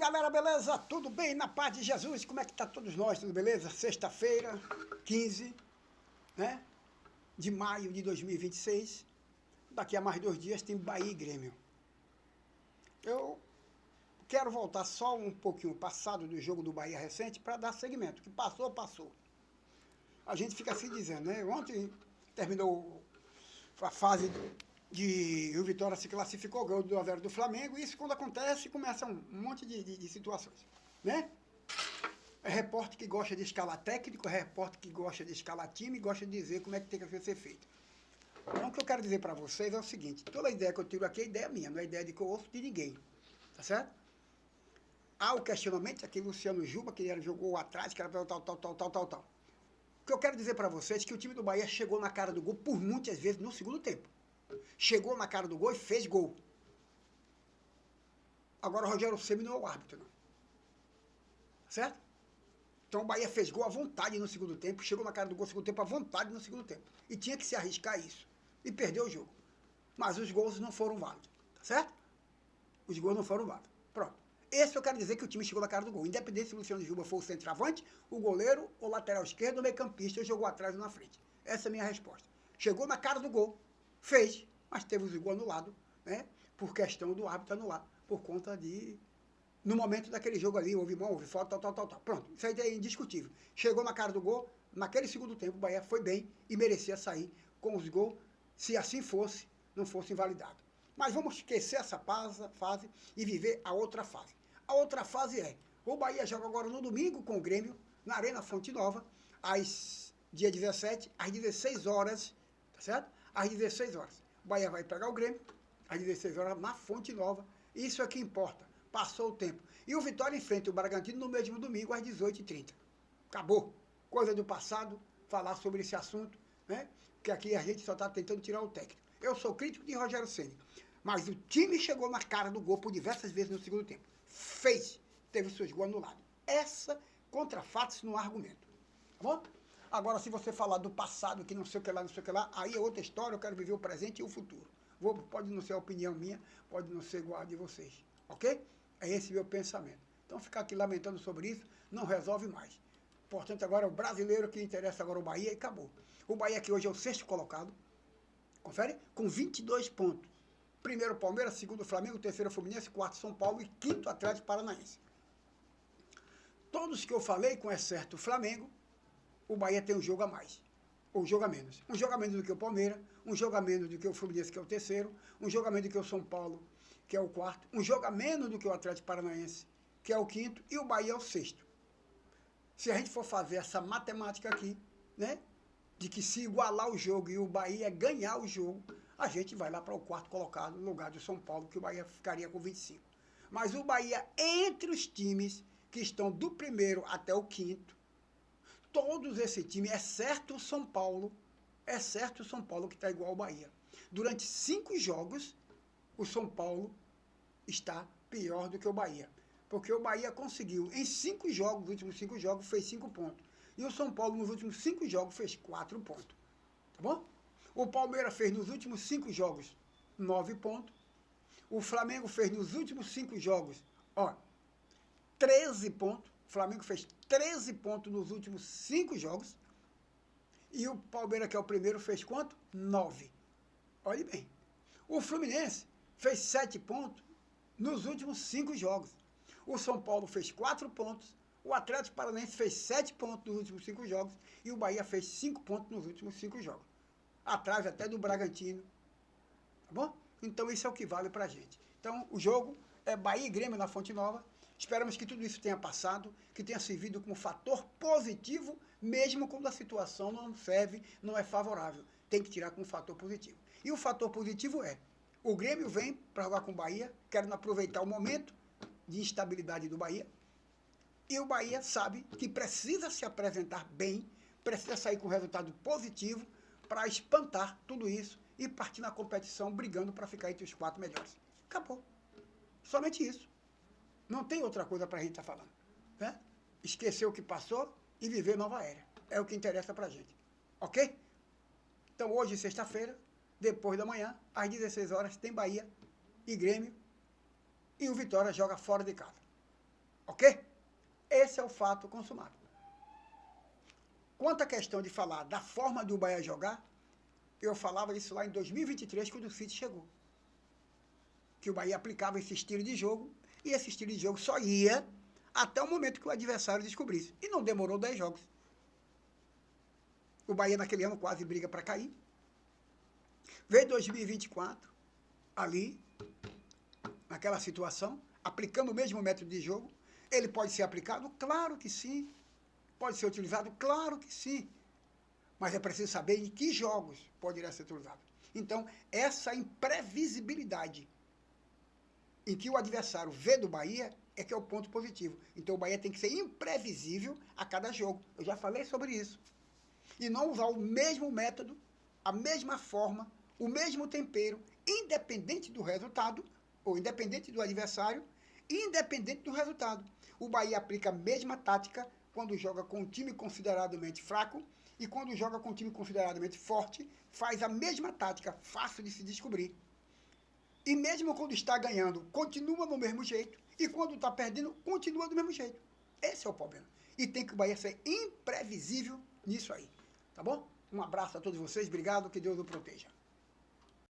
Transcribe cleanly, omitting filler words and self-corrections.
galera, beleza? Tudo bem? Na paz de Jesus? Como é que tá todos nós? Tudo beleza? Sexta-feira, 15, né, de maio de 2026. Daqui a mais 2 dias tem Bahia e Grêmio. Eu quero voltar só um pouquinho passado do jogo do Bahia recente para dar seguimento. O que passou, passou. A gente fica assim dizendo, né? Ontem terminou a fase de o Vitória se classificou, ganhou do 2-0 do Flamengo, e isso quando acontece começa um monte de situações, né? É repórter que gosta de escalar técnico, é repórter que gosta de escalar time, gosta de dizer como é que tem que ser feito. Então o que eu quero dizer para vocês é o seguinte, toda ideia que eu tiro aqui é ideia minha, não é ideia de que eu ouço de ninguém, tá certo? Há o questionamento, aqui Luciano Juba, que ele jogou atrás, que era tal. O que eu quero dizer para vocês é que o time do Bahia chegou na cara do gol por muitas vezes no segundo tempo. Chegou na cara do gol e fez gol. Agora o Rogério Ceni não é o árbitro, não. Certo? Então o Bahia fez gol à vontade no segundo tempo, chegou na cara do gol no segundo tempo à vontade no segundo tempo. E tinha que se arriscar isso. E perdeu o jogo. Mas os gols não foram válidos. Tá certo? Os gols não foram válidos. Pronto. Esse eu quero dizer que o time chegou na cara do gol. Independente se o Luciano Juba for o centroavante, o goleiro, o lateral esquerdo, o meio campista, jogou atrás ou na frente. Essa é a minha resposta. Chegou na cara do gol, fez, mas teve o gol anulado, né? Por questão do árbitro anular, por conta de... No momento daquele jogo ali, houve mão, houve falta, tal. Pronto, isso aí é indiscutível. Chegou na cara do gol, naquele segundo tempo, o Bahia foi bem e merecia sair com os gols, se assim fosse, não fosse invalidado. Mas vamos esquecer essa fase e viver a outra fase. A outra fase é, o Bahia joga agora no domingo com o Grêmio, na Arena Fonte Nova, dia 17, às 16 horas, tá certo? Às 16 horas. O Bahia vai pegar o Grêmio, às 16 horas, na Fonte Nova. Isso é que importa. Passou o tempo. E o Vitória enfrenta o Bragantino no mesmo domingo, às 18h30. Acabou. Coisa do passado, falar sobre esse assunto, né? Porque aqui a gente só está tentando tirar o técnico. Eu sou crítico de Rogério Ceni, mas o time chegou na cara do gol por diversas vezes no segundo tempo. Fez. Teve seus gols anulados. Essa, contra fatos, não há argumento. Tá bom? Agora, se você falar do passado, que não sei o que lá, não sei o que lá, aí é outra história, eu quero viver o presente e o futuro. Pode não ser a opinião minha, pode não ser igual a de vocês. Ok? É esse meu pensamento. Então, ficar aqui lamentando sobre isso não resolve mais. Portanto, agora é o brasileiro que interessa agora o Bahia e acabou. O Bahia que hoje é o 6º colocado, confere? Com 22 pontos. Primeiro Palmeiras, segundo Flamengo, terceiro Fluminense, quarto São Paulo e quinto Atlético Paranaense. Todos que eu falei, com exceto o Flamengo, o Bahia tem um jogo a mais, ou um jogo a menos. Um jogo a menos do que o Palmeiras, um jogo a menos do que o Fluminense, que é o terceiro, um jogo a menos do que o São Paulo, que é o quarto, um jogo a menos do que o Atlético Paranaense, que é o quinto, e o Bahia é o 6º. Se a gente for fazer essa matemática aqui, né, de que se igualar o jogo e o Bahia ganhar o jogo, a gente vai lá para o 4º colocado, no lugar do São Paulo, que o Bahia ficaria com 25. Mas o Bahia, entre os times que estão do primeiro até o quinto, todos esse time, exceto o São Paulo que está igual ao Bahia. Durante 5 jogos, o São Paulo está pior do que o Bahia. Porque o Bahia conseguiu, em 5 jogos, nos últimos 5 jogos, fez 5 pontos. E o São Paulo, nos últimos 5 jogos, fez 4 pontos. Tá bom? O Palmeiras fez nos últimos 5 jogos 9 pontos. O Flamengo fez nos últimos 5 jogos, 13 pontos. O Flamengo fez 13 pontos nos últimos 5 jogos. E o Palmeiras, que é o primeiro, fez quanto? 9. Olhe bem. O Fluminense fez 7 pontos nos últimos 5 jogos. O São Paulo fez 4 pontos. O Atlético Paranaense fez 7 pontos nos últimos 5 jogos. E o Bahia fez 5 pontos nos últimos 5 jogos. Atrás até do Bragantino. Tá bom? Então isso é o que vale pra gente. Então o jogo é Bahia e Grêmio na Fonte Nova. Esperamos que tudo isso tenha passado, que tenha servido como fator positivo, mesmo quando a situação não serve, não é favorável. Tem que tirar como fator positivo. E o fator positivo é, o Grêmio vem para jogar com o Bahia, querendo aproveitar o momento de instabilidade do Bahia, e o Bahia sabe que precisa se apresentar bem, precisa sair com resultado positivo para espantar tudo isso e partir na competição brigando para ficar entre os 4 melhores. Acabou. Somente isso. Não tem outra coisa para a gente estar falando. Né? Esquecer o que passou e viver nova era. É o que interessa para a gente. Ok? Então hoje, sexta-feira, depois da manhã, às 16 horas, tem Bahia e Grêmio. E o Vitória joga fora de casa. Ok? Esse é o fato consumado. Quanto à questão de falar da forma do Bahia jogar, eu falava isso lá em 2023, quando o City chegou. Que o Bahia aplicava esse estilo de jogo, e esse estilo de jogo só ia até o momento que o adversário descobrisse. E não demorou 10 jogos. O Bahia naquele ano quase briga para cair. Veio 2024, ali, naquela situação, aplicando o mesmo método de jogo. Ele pode ser aplicado? Claro que sim. Pode ser utilizado? Claro que sim. Mas é preciso saber em que jogos poderia ser utilizado. Então, essa imprevisibilidade em que o adversário vê do Bahia é que é o ponto positivo. Então, o Bahia tem que ser imprevisível a cada jogo. Eu já falei sobre isso. E não usar o mesmo método, a mesma forma, o mesmo tempero, independente do resultado, ou independente do adversário, independente do resultado. O Bahia aplica a mesma tática quando joga com um time consideradamente fraco e quando joga com um time consideradamente forte, faz a mesma tática, fácil de se descobrir. E mesmo quando está ganhando, continua do mesmo jeito. E quando está perdendo, continua do mesmo jeito. Esse é o problema. E tem que o Bahia ser imprevisível nisso aí. Tá bom? Um abraço a todos vocês. Obrigado. Que Deus o proteja.